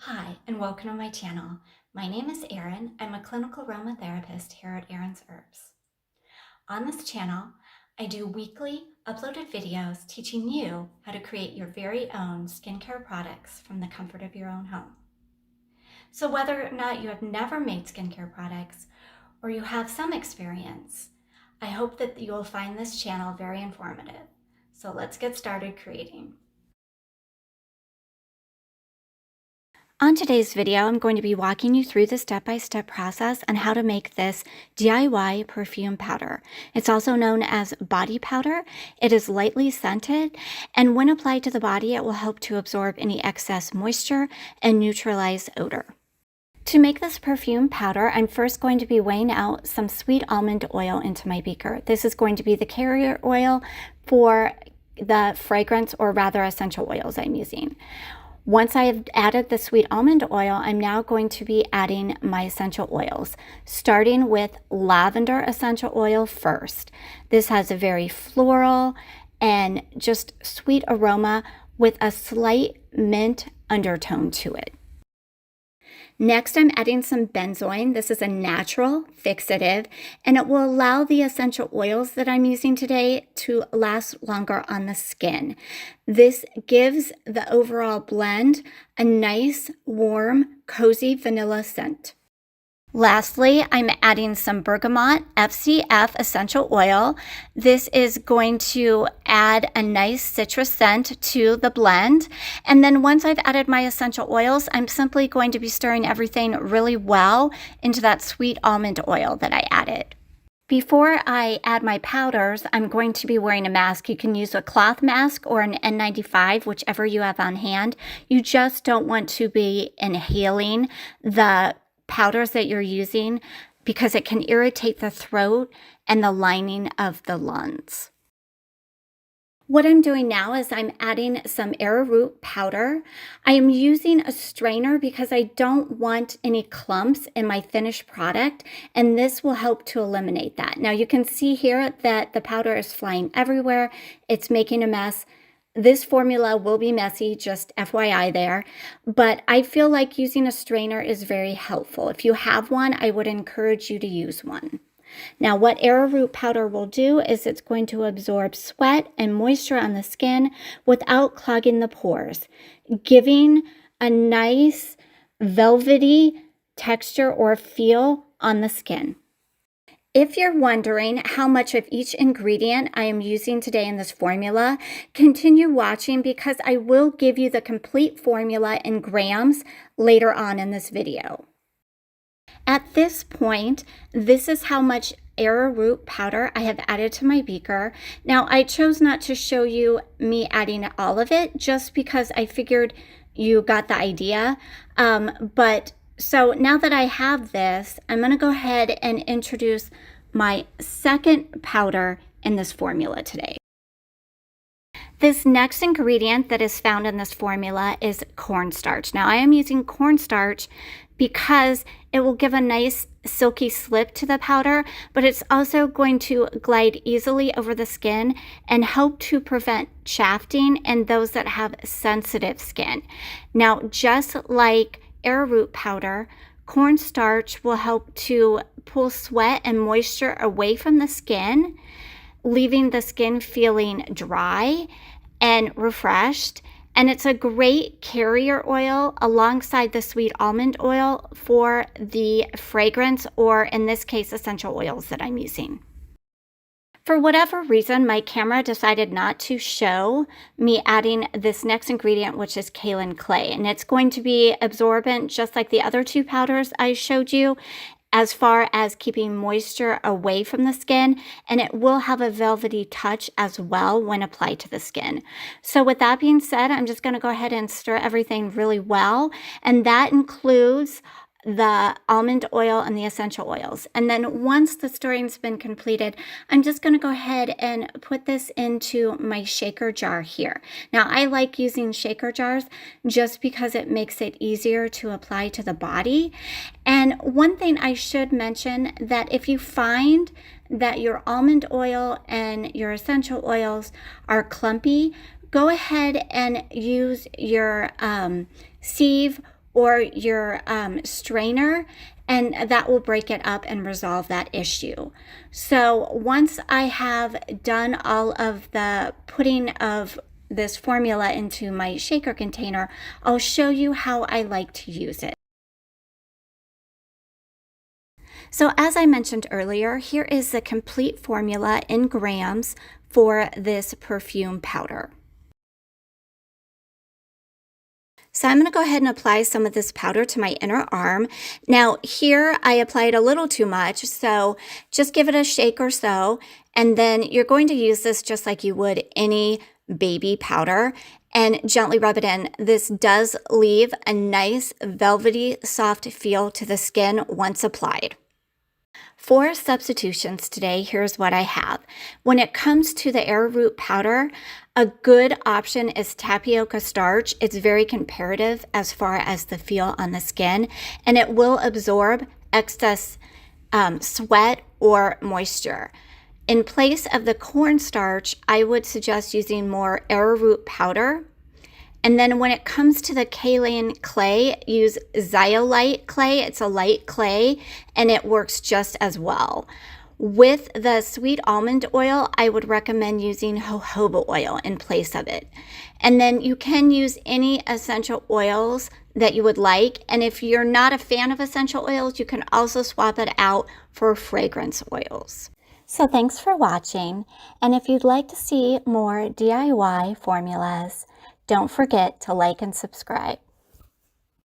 Hi, and welcome to my channel. My name is Erin. I'm a clinical aromatherapist here at Erin's Herbs. On this channel, I do weekly uploaded videos teaching you how to create your very own skincare products from the comfort of your own home. So whether or not you have never made skincare products or you have some experience, I hope that you will find this channel very informative. So let's get started creating. On today's video, I'm going to be walking you through the step-by-step process on how to make this DIY perfume powder. It's also known as body powder. It is lightly scented, and when applied to the body, it will help to absorb any excess moisture and neutralize odor. To make this perfume powder, I'm first going to be weighing out some sweet almond oil into my beaker. This is going to be the carrier oil for the fragrance, or rather essential oils I'm using. Once I have added the sweet almond oil, I'm now going to be adding my essential oils, starting with lavender essential oil first. This has a very floral and just sweet aroma with a slight mint undertone to it. Next, I'm adding some benzoin. This is a natural fixative, and it will allow the essential oils that I'm using today to last longer on the skin. This gives the overall blend a nice, warm, cozy vanilla scent. Lastly, I'm adding some bergamot FCF essential oil. This is going to add a nice citrus scent to the blend. And then once I've added my essential oils, I'm simply going to be stirring everything really well into that sweet almond oil that I added. Before I add my powders, I'm going to be wearing a mask. You can use a cloth mask or an N95, whichever you have on hand. You just don't want to be inhaling the powders that you're using because it can irritate the throat and the lining of the lungs. What I'm doing now is I'm adding some arrowroot powder. I am using a strainer because I don't want any clumps in my finished product, and this will help to eliminate that. Now you can see here that the powder is flying everywhere. It's making a mess. This formula will be messy, just FYI there, but I feel like using a strainer is very helpful. If you have one, I would encourage you to use one. Now, what arrowroot powder will do is it's going to absorb sweat and moisture on the skin without clogging the pores, giving a nice velvety texture or feel on the skin. If you're wondering how much of each ingredient I am using today in this formula, continue watching because I will give you the complete formula in grams later on in this video. At this point, this is how much arrowroot powder I have added to my beaker. Now, I chose not to show you me adding all of it just because I figured you got the idea. So now that I have this, I'm going to go ahead and introduce my second powder in this formula today. This next ingredient that is found in this formula is cornstarch. Now I am using cornstarch because it will give a nice silky slip to the powder, but it's also going to glide easily over the skin and help to prevent chafing in those that have sensitive skin. Now, just like arrowroot powder, cornstarch will help to pull sweat and moisture away from the skin, leaving the skin feeling dry and refreshed. And it's a great carrier oil alongside the sweet almond oil for the fragrance, or in this case, essential oils that I'm using. For whatever reason, my camera decided not to show me adding this next ingredient, which is kaolin clay. And it's going to be absorbent, just like the other two powders I showed you, as far as keeping moisture away from the skin, and it will have a velvety touch as well when applied to the skin. So with that being said, I'm just going to go ahead and stir everything really well, and that includes the almond oil and the essential oils. And then once the stirring's been completed, I'm just going to go ahead and put this into my shaker jar here. Now, I like using shaker jars just because it makes it easier to apply to the body. And one thing I should mention, that if you find that your almond oil and your essential oils are clumpy, go ahead and use your sieve or your strainer, and that will break it up and resolve that issue. So once I have done all of the putting of this formula into my shaker container, I'll show you how I like to use it. So as I mentioned earlier, here is the complete formula in grams for this perfume powder. So I'm going to go ahead and apply some of this powder to my inner arm. Now here I applied a little too much, so just give it a shake or so, and then you're going to use this just like you would any baby powder and gently rub it in. This does leave a nice velvety soft feel to the skin once applied. For substitutions today, here's what I have. When it comes to the arrowroot powder, a good option is tapioca starch. It's very comparative as far as the feel on the skin, and it will absorb excess sweat or moisture. In place of the cornstarch, I would suggest using more arrowroot powder. And then when it comes to the kaolin clay, use zeolite clay. It's a light clay and it works just as well. With the sweet almond oil, I would recommend using jojoba oil in place of it. And then you can use any essential oils that you would like. And if you're not a fan of essential oils, you can also swap it out for fragrance oils. So thanks for watching. And if you'd like to see more DIY formulas, don't forget to like and subscribe.